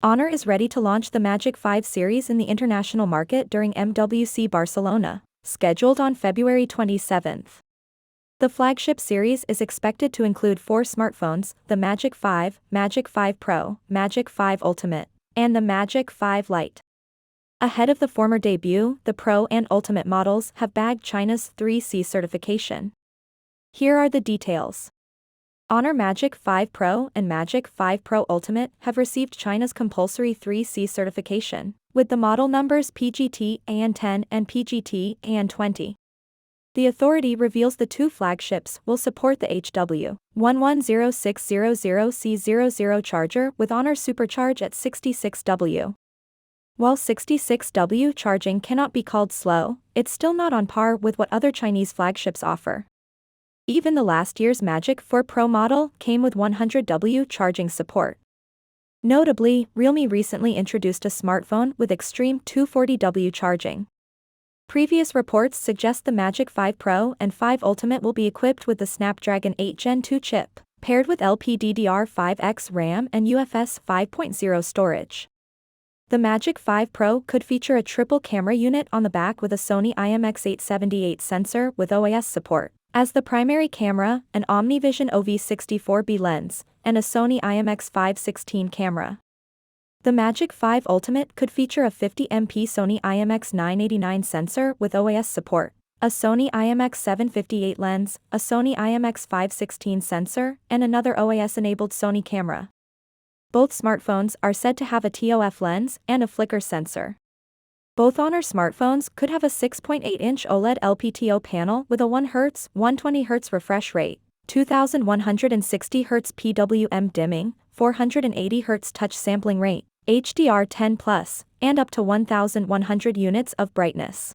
Honor is ready to launch the Magic 5 series in the international market during MWC Barcelona, scheduled on February 27. The flagship series is expected to include 4 smartphones: the Magic 5, Magic 5 Pro, Magic 5 Ultimate, and the Magic 5 Lite. Ahead of the former debut, the Pro and Ultimate models have bagged China's 3C certification. Here are the details. Honor Magic 5 Pro and Magic 5 Pro Ultimate have received China's compulsory 3C certification, with the model numbers PGT AN10 and PGT AN20. The authority reveals the 2 flagships will support the HW110600C00 charger with Honor Supercharge at 66W. While 66W charging cannot be called slow, it's still not on par with what other Chinese flagships offer. Even the last year's Magic 4 Pro model came with 100W charging support. Notably, Realme recently introduced a smartphone with extreme 240W charging. Previous reports suggest the Magic 5 Pro and 5 Ultimate will be equipped with the Snapdragon 8 Gen 2 chip, paired with LPDDR5X RAM and UFS 5.0 storage. The Magic 5 Pro could feature a triple camera unit on the back with a Sony IMX878 sensor with OIS support as the primary camera, an OmniVision OV64B lens, and a Sony IMX516 camera. The Magic 5 Ultimate could feature a 50MP Sony IMX989 sensor with OIS support, a Sony IMX758 lens, a Sony IMX516 sensor, and another OIS-enabled Sony camera. Both smartphones are said to have a TOF lens and a flicker sensor. Both Honor smartphones could have a 6.8-inch OLED LPTO panel with a 1Hz, 120Hz refresh rate, 2160Hz PWM dimming, 480Hz touch sampling rate, HDR10+, and up to 1100 units of brightness.